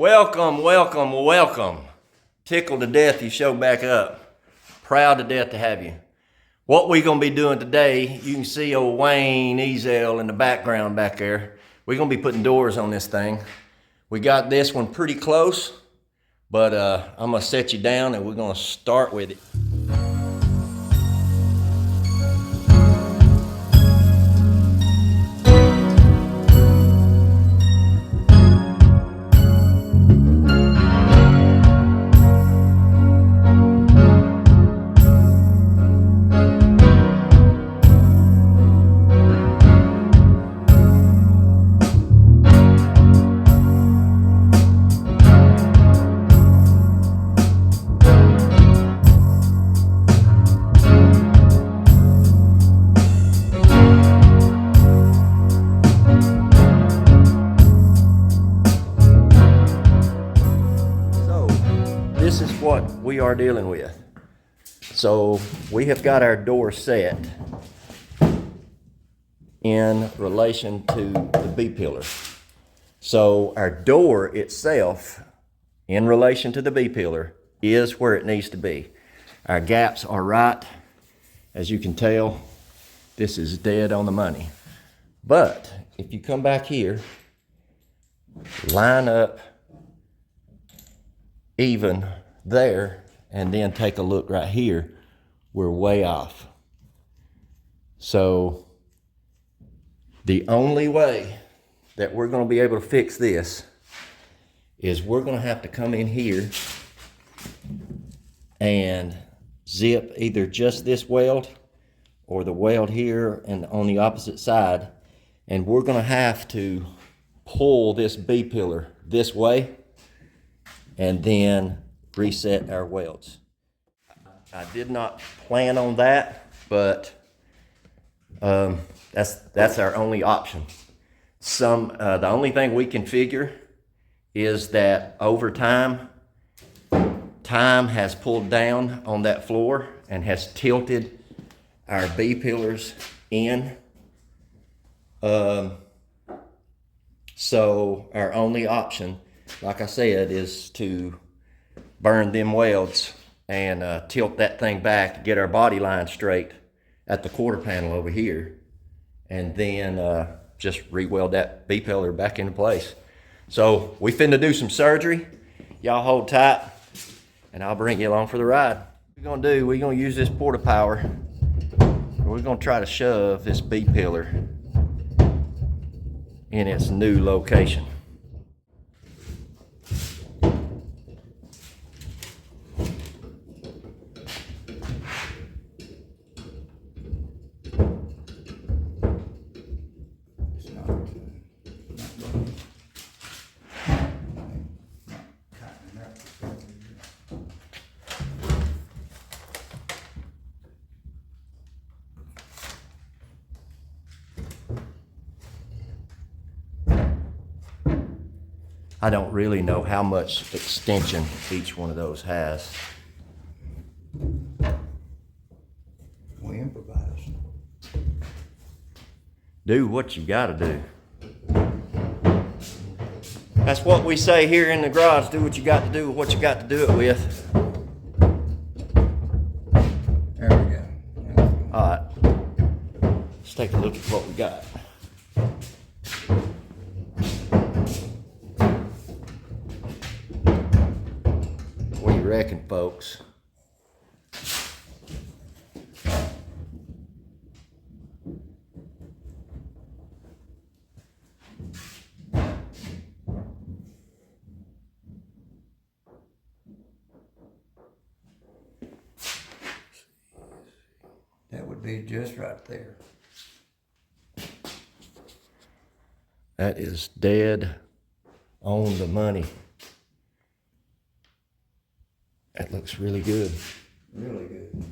Welcome, welcome, welcome. Tickled to death you showed back up. Proud to death to have you. What we gonna be doing today, you can see old Wayne Ezel in the background back there. We're gonna be putting doors on this thing. We got this one pretty close, but I'm gonna set you down and we're gonna start with it. This is what we are dealing with. So we have got our door set in relation to the B-pillar. So our door itself in relation to the B-pillar is where it needs to be. Our gaps are right. As you can tell, this is dead on the money. But if you come back here, line up even there, and then take a look right here, we're way off. So the only way that we're going to be able to fix this is we're going to have to come in here and zip either just this weld or the weld here and on the opposite side, and we're going to have to pull this B-pillar this way and then reset our welds. I did not plan on that, but that's our only option. The only thing we can figure is that over time has pulled down on that floor and has tilted our B-pillars in. So our only option, like I said, is to burn them welds and tilt that thing back, get our body line straight at the quarter panel over here, and then just re-weld that B-pillar back into place. So we finna do some surgery. Y'all hold tight and I'll bring you along for the ride. What we're gonna use this porta power. We're gonna try to shove this B-pillar in its new location. I don't really know how much extension each one of those has. We improvise. Do what you gotta do. That's what we say here in the garage. Do what you got to do with what you got to do it with. There we go. All right. Let's take a look at what we got. What do you reckon, folks? That would be just right there. That is dead on the money. That looks really good. Really good.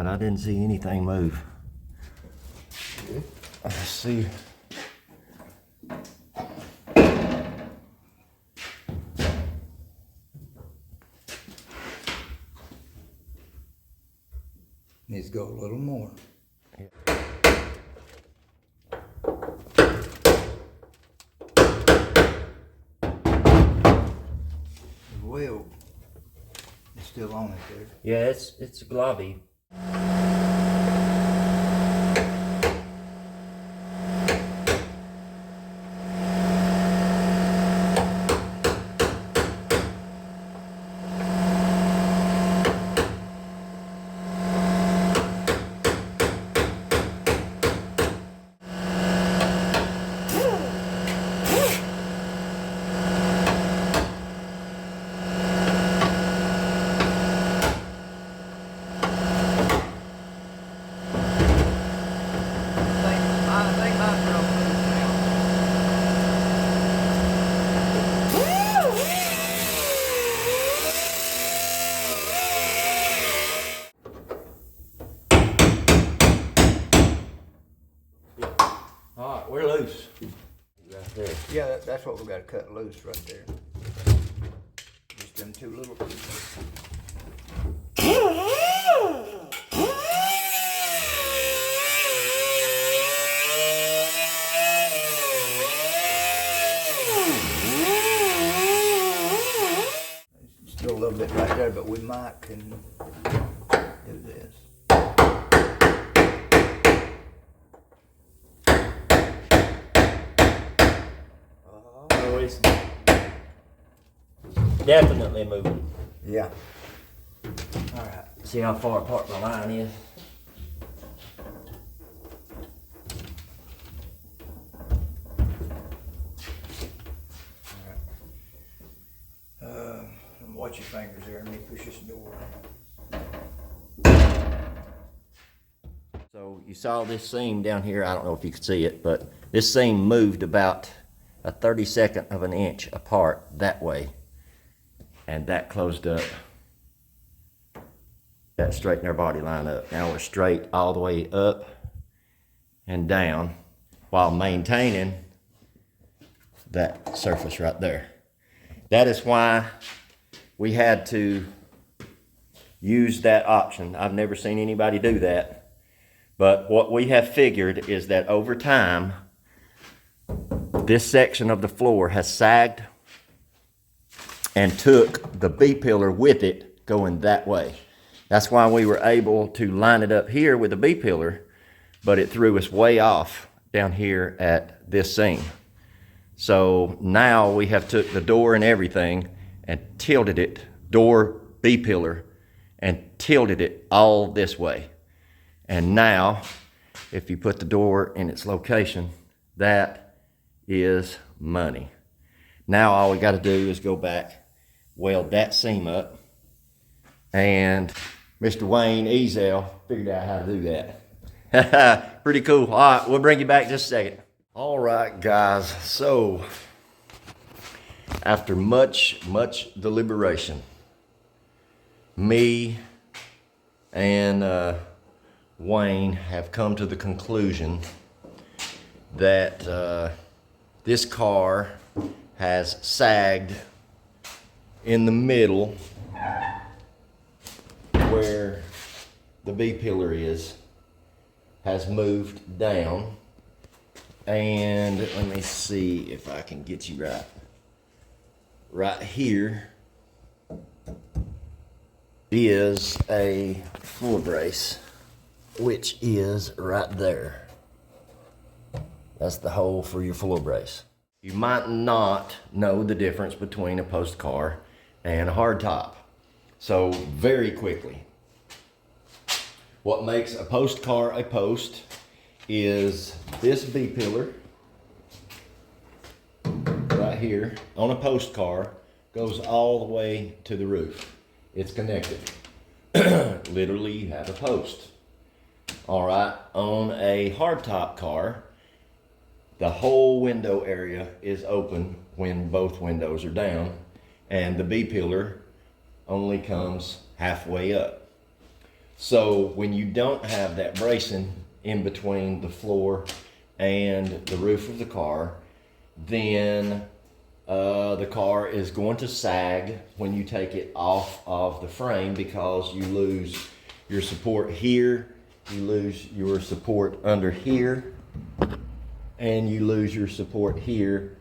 I didn't see anything move. Good. Let's see. Needs to go a little more. The wheel is still on it there. Yeah, it's globby. I think mine's real loose now. All right, we're loose. Right there. Yeah, that's what we got to cut loose right there. Just them two little pieces. Still a little bit right there, but we might can do this. Oh, it's definitely moving. Yeah. All right. See how far apart my line is? Watch your fingers there. Let me push this door. So you saw this seam down here. I don't know if you could see it, but this seam moved about a 32nd of an inch apart that way. And that closed up. That straightened our body line up. Now we're straight all the way up and down while maintaining that surface right there. That is why we had to use that option. I've never seen anybody do that. But what we have figured is that over time, this section of the floor has sagged and took the B-pillar with it going that way. That's why we were able to line it up here with the B-pillar, but it threw us way off down here at this seam. So now we have took the door and everything and tilted it, door, B-pillar, and tilted it all this way. And now, if you put the door in its location, that is money. Now all we got to do is go back, weld that seam up, and Mr. Wayne Ezel figured out how to do that. Pretty cool. All right, we'll bring you back in just a second. All right, guys, so after much deliberation, me and Wayne have come to the conclusion that this car has sagged in the middle where the B-pillar is, has moved down, and let me see if I can get you right here is a floor brace, which is right there. That's the hole for your floor brace. You might not know the difference between a post car and a hardtop. So very quickly, what makes a post car a post is this B-pillar right here on a post car goes all the way to the roof. It's connected. Literally, you have a post. All right, on a hardtop car, the whole window area is open when both windows are down, and the B-pillar only comes halfway up. So when you don't have that bracing in between the floor and the roof of the car, then the car is going to sag when you take it off of the frame, because you lose your support here, you lose your support under here, and you lose your support here,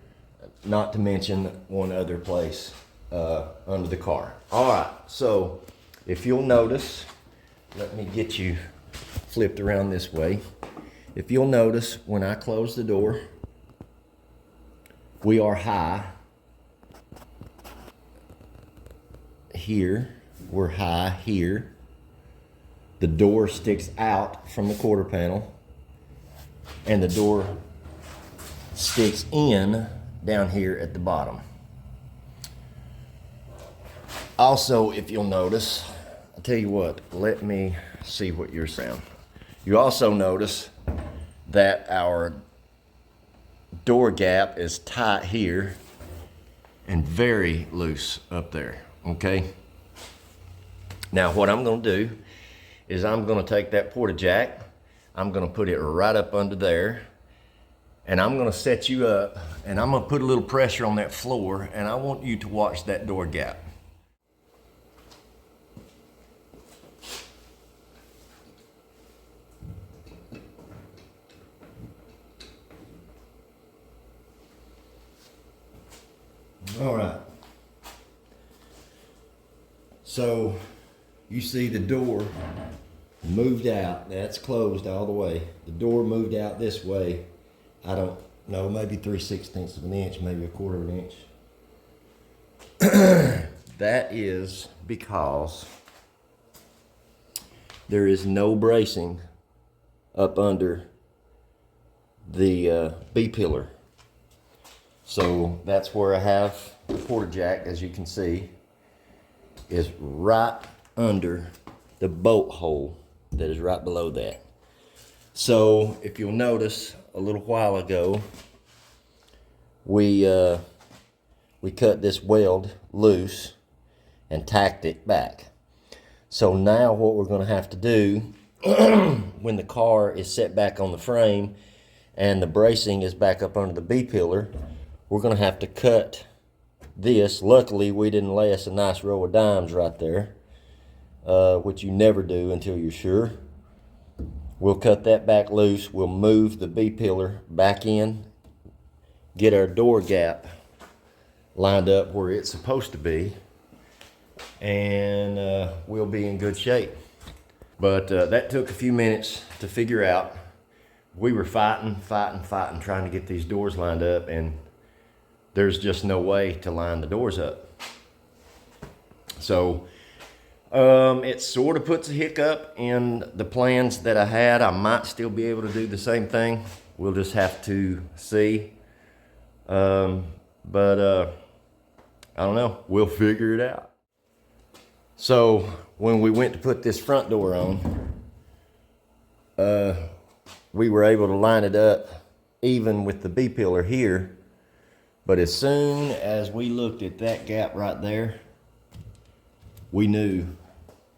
not to mention one other place under the car. All right, so if you'll notice, let me get you flipped around this way. If you'll notice, when I close the door, we are high here, we're high here. The door sticks out from the quarter panel, and the door sticks in down here at the bottom. Also, if you'll notice, I'll tell you what, let me see what you're saying. You also notice that our door gap is tight here and very loose up there, okay? Now what I'm gonna do is I'm gonna take that porta jack, I'm gonna put it right up under there, and I'm gonna set you up, and I'm gonna put a little pressure on that floor, and I want you to watch that door gap. All right. So you see the door moved out. That's closed all the way. The door moved out this way. I don't know, maybe 3/16 of an inch, maybe 1/4 of an inch. That is because there is no bracing up under the B-pillar. So that's where I have the porta jack, as you can see, is right under the bolt hole that is right below that. So if you'll notice, a little while ago, we cut this weld loose and tacked it back. So now what we're gonna have to do when the car is set back on the frame and the bracing is back up under the B-pillar, we're gonna have to cut this. Luckily, we didn't lay us a nice row of dimes right there, which you never do until you're sure. We'll cut that back loose. We'll move the B-pillar back in, get our door gap lined up where it's supposed to be, and we'll be in good shape. But that took a few minutes to figure out. We were fighting, trying to get these doors lined up, and there's just no way to line the doors up. So it sort of puts a hiccup in the plans that I had. I might still be able to do the same thing. We'll just have to see. But I don't know, we'll figure it out. So when we went to put this front door on, we were able to line it up even with the B-pillar here. But as soon as we looked at that gap right there, we knew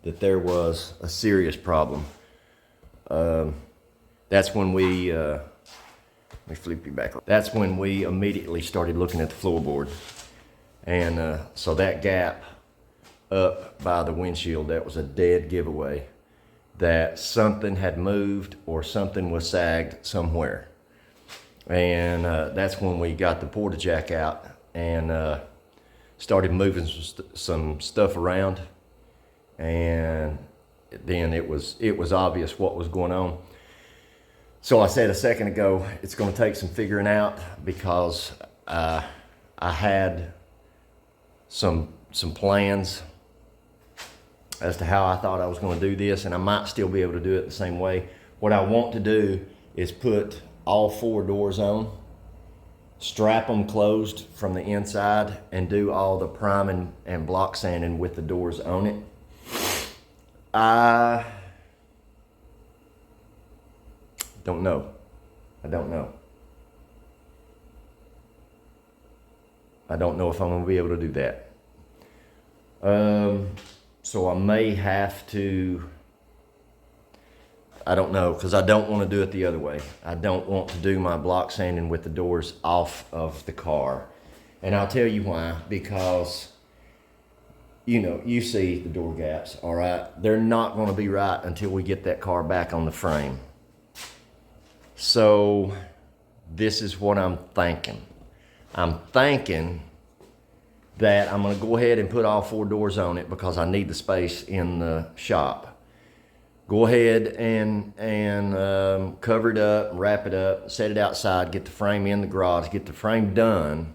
that there was a serious problem. That's when we, let me flip you back. That's when we immediately started looking at the floorboard. And so that gap up by the windshield, that was a dead giveaway that something had moved or something was sagged somewhere. And that's when we got the porta jack out and started moving some stuff around, and then it was obvious what was going on. So I said a second ago, it's going to take some figuring out, because I had some plans as to how I thought I was going to do this, and I might still be able to do it the same way. What I want to do is put all 4 doors on, strap them closed from the inside, and do all the priming and block sanding with the doors on it. I don't know. I don't know if I'm going to be able to do that. So I may have to I don't know, because I don't want to do it the other way. I don't want to do my block sanding with the doors off of the car. And I'll tell you why. Because, you know, you see the door gaps, all right? They're not going to be right until we get that car back on the frame. So this is what I'm thinking. I'm thinking that I'm going to go ahead and put all 4 doors on it because I need the space in the shop. Go ahead and cover it up, wrap it up, set it outside, get the frame in the garage, get the frame done.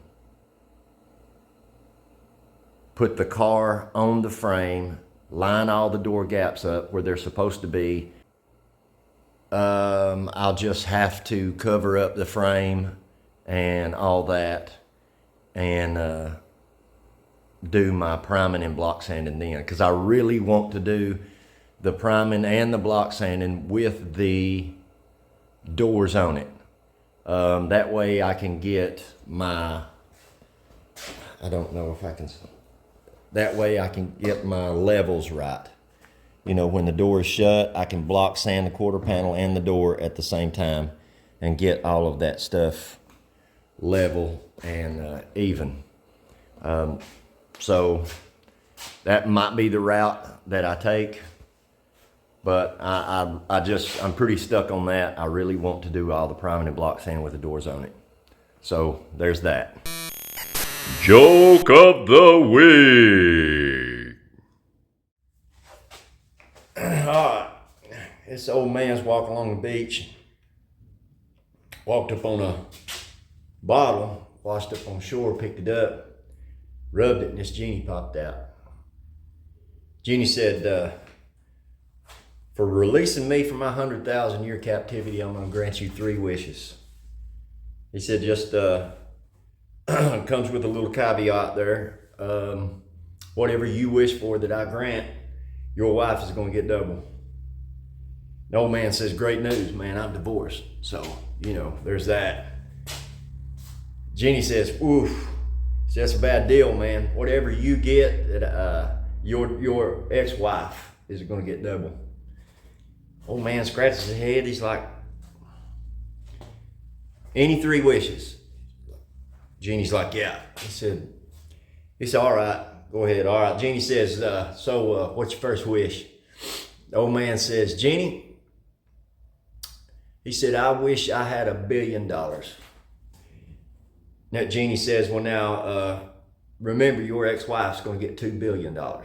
Put the car on the frame, line all the door gaps up where they're supposed to be. I'll just have to cover up the frame and all that and do my priming and block sanding then, because I really want to do the priming and the block sanding with the doors on it. That way I can get my, I don't know if I can, that way I can get my levels right. You know, when the door is shut, I can block sand the quarter panel and the door at the same time and get all of that stuff level and even. So that might be the route that I take. But I'm pretty stuck on that. I really want to do all the priming and block sanding with the doors on it. So there's that. Joke of the week. All right. This old man's walking along the beach. Walked up on a bottle, washed up on shore, picked it up, rubbed it, and this genie popped out. Genie said, for releasing me from my 100,000-year captivity, I'm going to grant you 3 wishes. He said, just comes with a little caveat there. Whatever you wish for that I grant, your wife is going to get double. The old man says, great news, man, I'm divorced. So, you know, there's that. Genie says, oof, that's a bad deal, man. Whatever you get, your ex-wife is going to get double. Old man scratches his head. He's like, any 3 wishes? Genie's like, yeah. He said, all right, go ahead. All right. Genie says, so what's your first wish? The old man says, Genie, he said, I wish I had $1 billion. Now Genie says, well now, remember your ex-wife's going to get $2 billion. The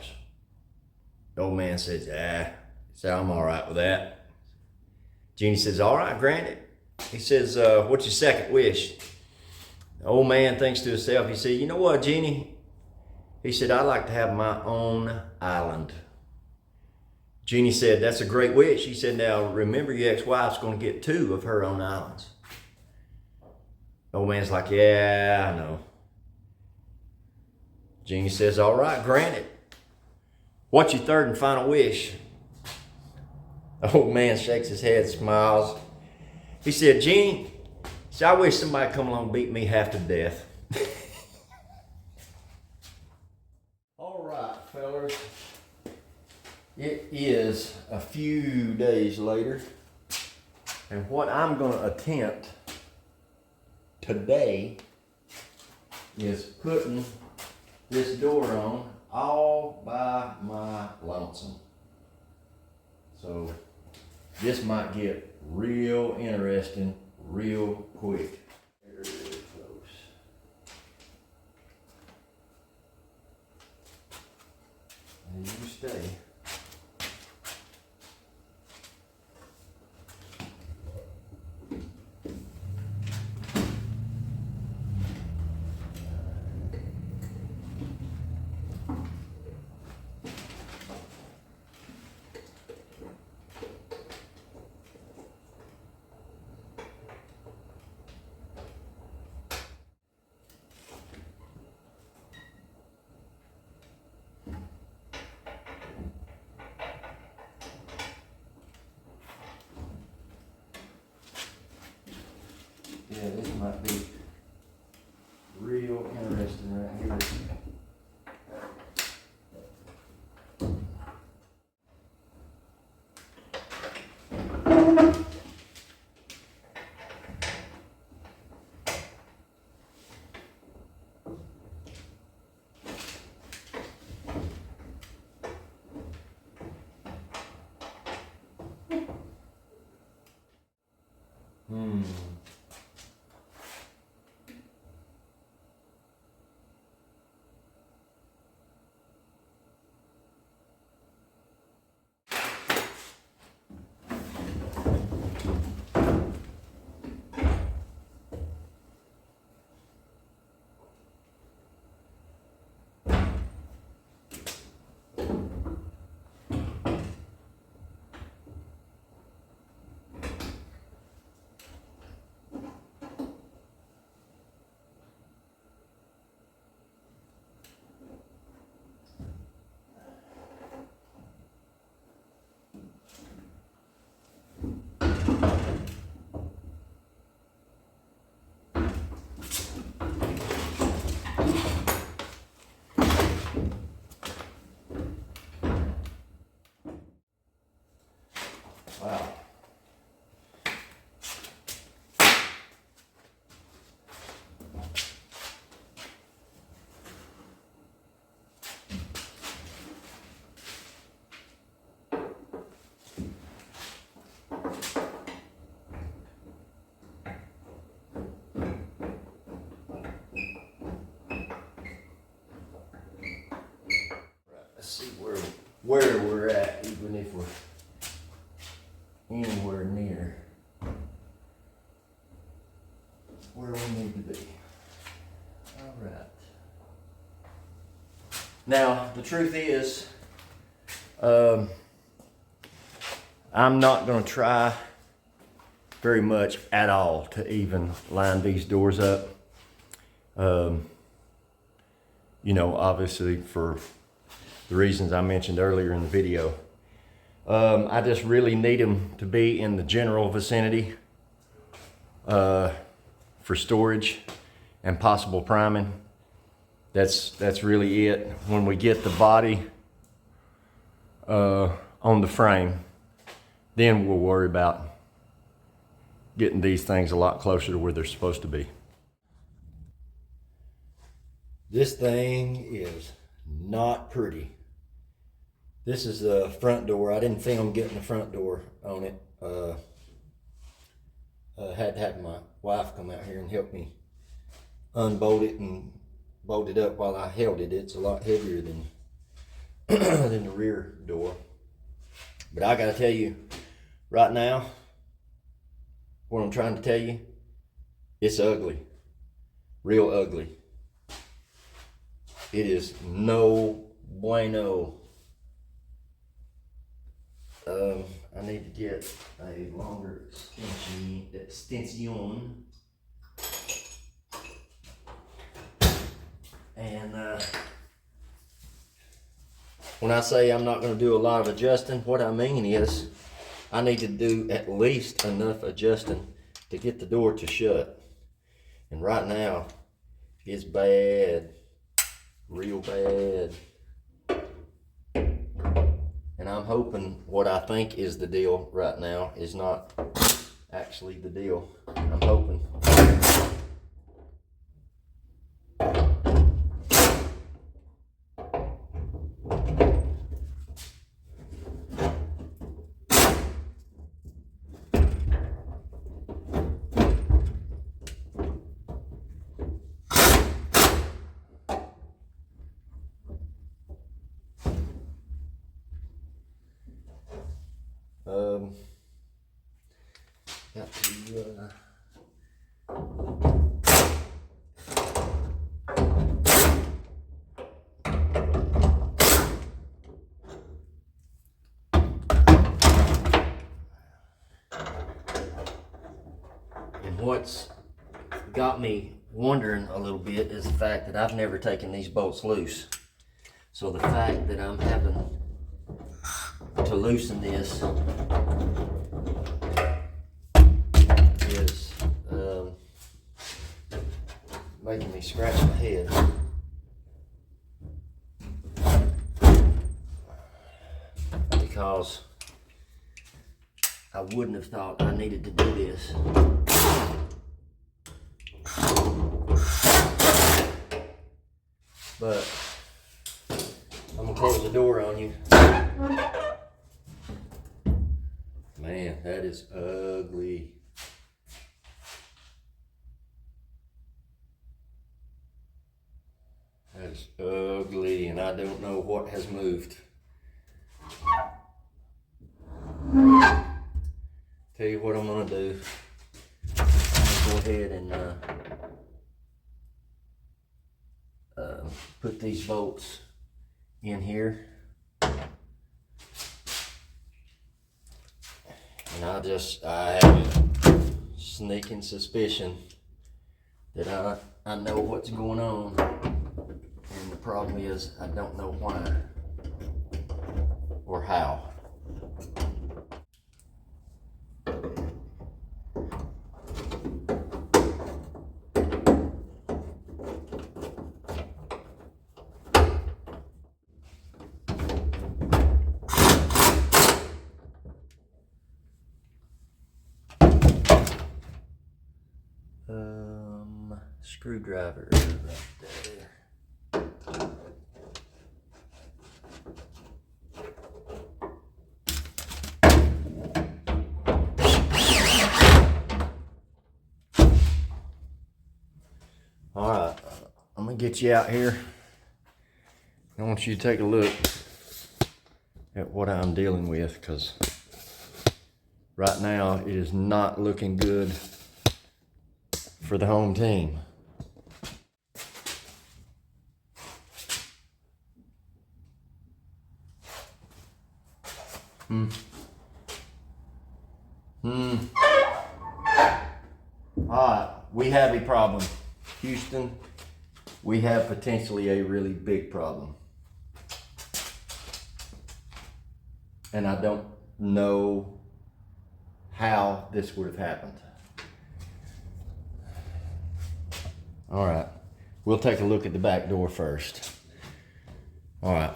old man says, so I'm all right with that. Genie says, all right, granted. He says, what's your second wish? The old man thinks to himself, he said, you know what, Genie? He said, I'd like to have my own island. Genie said, that's a great wish. He said, now remember your ex-wife's going to get 2 of her own islands. The old man's like, yeah, I know. Genie says, all right, granted. What's your third and final wish? The old man shakes his head, smiles. He said, Genie, I wish somebody would come along and beat me half to death. All right, fellas. It is a few days later. And what I'm going to attempt today is putting this door on all by my lonesome. So this might get real interesting real quick. Very close. And you stay. where we're at, even if we're anywhere near where we need to be. All right. Now, the truth is, I'm not going to try very much at all to even line these doors up. You know, obviously for the reasons I mentioned earlier in the video. I just really need them to be in the general vicinity for storage and possible priming. That's really it. When we get the body on the frame, then we'll worry about getting these things a lot closer to where they're supposed to be. This thing is not pretty. This is the front door. I didn't film getting the front door on it. Had to have my wife come out here and help me unbolt it and bolt it up while I held it. It's a lot heavier than than the rear door. But I gotta tell you, right now, what I'm trying to tell you, it's ugly. Real ugly. It is no bueno. I need to get a longer extension. And when I say I'm not going to do a lot of adjusting, what I mean is I need to do at least enough adjusting to get the door to shut. And right now, it's bad. Real bad. And I'm hoping what I think is the deal right now is not actually the deal. I'm hoping. Got to and what's got me wondering a little bit is the fact that I've never taken these bolts loose. So the fact that I'm having to loosen this is making me scratch my head. Because I wouldn't have thought I needed to do this. But I'm gonna close the door on you. Man, that is ugly. That is ugly, and I don't know what has moved. Tell you what I'm gonna do. I'm gonna go ahead and put these bolts in here. And I have a sneaking suspicion that I know what's going on. And the problem is I don't know why or how. Screwdriver right there. All right, I'm gonna get you out here. I want you to take a look at what I'm dealing with, because right now it is not looking good for the home team. Alright, we have a problem. Houston, we have potentially a really big problem. And I don't know how this would have happened. Alright, we'll take a look at the back door first. Alright,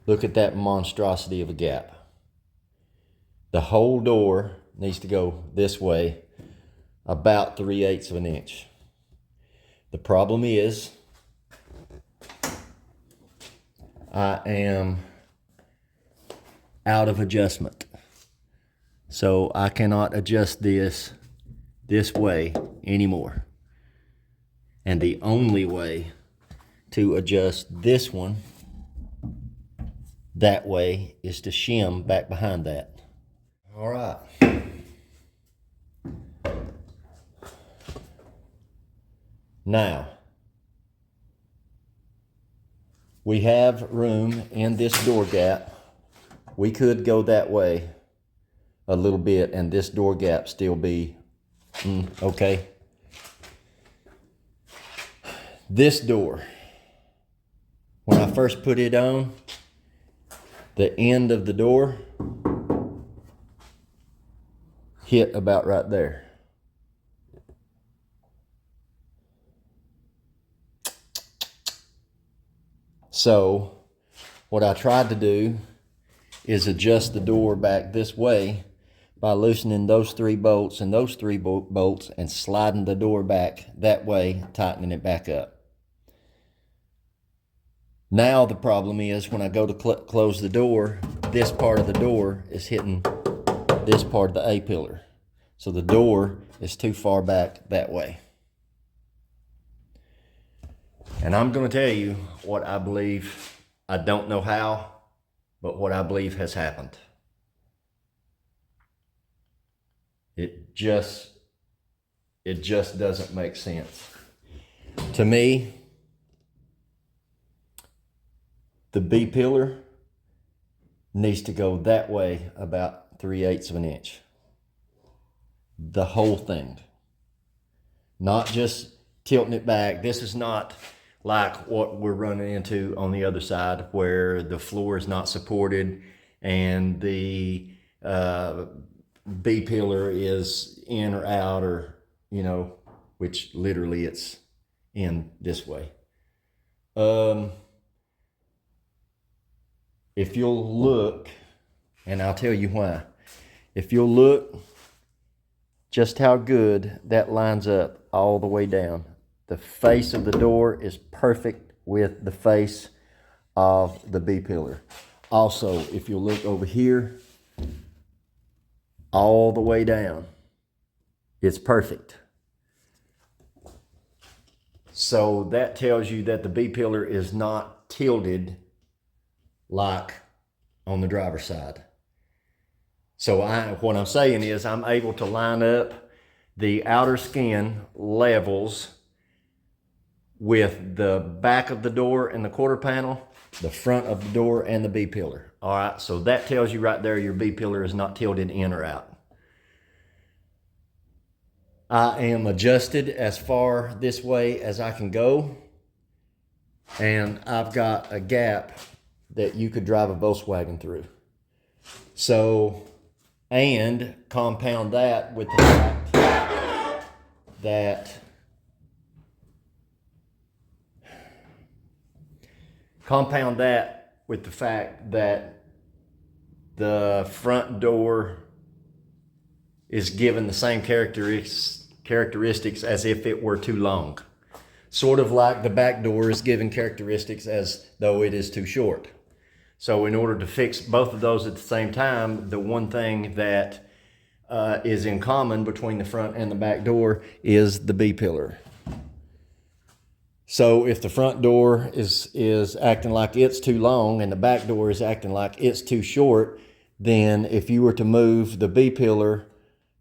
look at that monstrosity of a gap. The whole door needs to go this way about 3/8 of an inch. The problem is I am out of adjustment. So I cannot adjust this way anymore. And the only way to adjust this one that way is to shim back behind that. All right. Now, we have room in this door gap. We could go that way a little bit and this door gap still be okay. This door, when I first put it on, the end of the door hit about right there. So what I tried to do is adjust the door back this way by loosening those 3 bolts and those 3 bolts and sliding the door back that way, tightening it back up. Now the problem is when I go to close the door, this part of the door is hitting this part of the A-pillar. So the door is too far back that way. And I'm going to tell you what I believe. I don't know how, but what I believe has happened. It just doesn't make sense. To me, the B-pillar needs to go that way about 3/8 of an inch. The whole thing. Not just tilting it back. This is not like what we're running into on the other side where the floor is not supported and the B-pillar is in or out, or, you know, which literally it's in this way. If you'll look, and I'll tell you why. If you'll look just how good that lines up all the way down. The face of the door is perfect with the face of the B-pillar. Also, if you look over here, all the way down, it's perfect. So that tells you that the B-pillar is not tilted like on the driver's side. So what I'm saying is I'm able to line up the outer skin levels with the back of the door and the quarter panel, the front of the door and the B-pillar. All right, so that tells you right there your B-pillar is not tilted in or out. I am adjusted as far this way as I can go, and I've got a gap that you could drive a Volkswagen through. So, and compound that with the fact that the front door is given the same characteristics as if it were too long. Sort of like the back door is given characteristics as though it is too short. So in order to fix both of those at the same time, the one thing that is in common between the front and the back door is the B-pillar. So if the front door is acting like it's too long and the back door is acting like it's too short, then if you were to move the B-pillar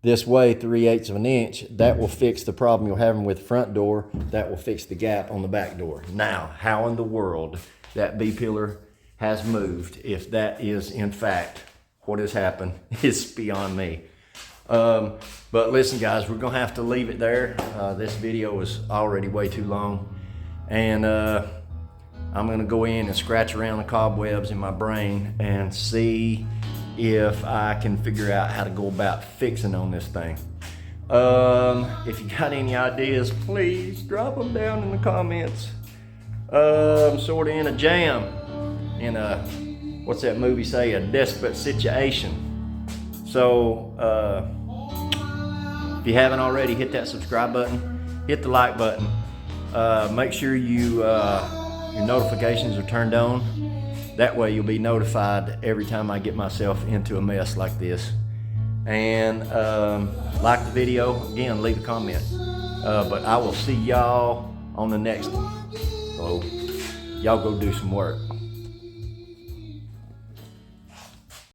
this way 3/8 of an inch, that will fix the problem you're having with the front door. That will fix the gap on the back door. Now, how in the world that B-pillar has moved, if that is in fact what has happened, is beyond me. But listen guys, we're gonna have to leave it there. This video is already way too long. And I'm gonna go in and scratch around the cobwebs in my brain and see if I can figure out how to go about fixing on this thing. If you got any ideas, please drop them down in the comments. I'm sort of in a jam, in a, what's that movie say, a desperate situation. So if you haven't already, hit that subscribe button, hit the like button. Make sure your notifications are turned on. That way you'll be notified every time I get myself into a mess like this. And like the video, again, leave a comment. But I will see y'all on the next one. So y'all go do some work.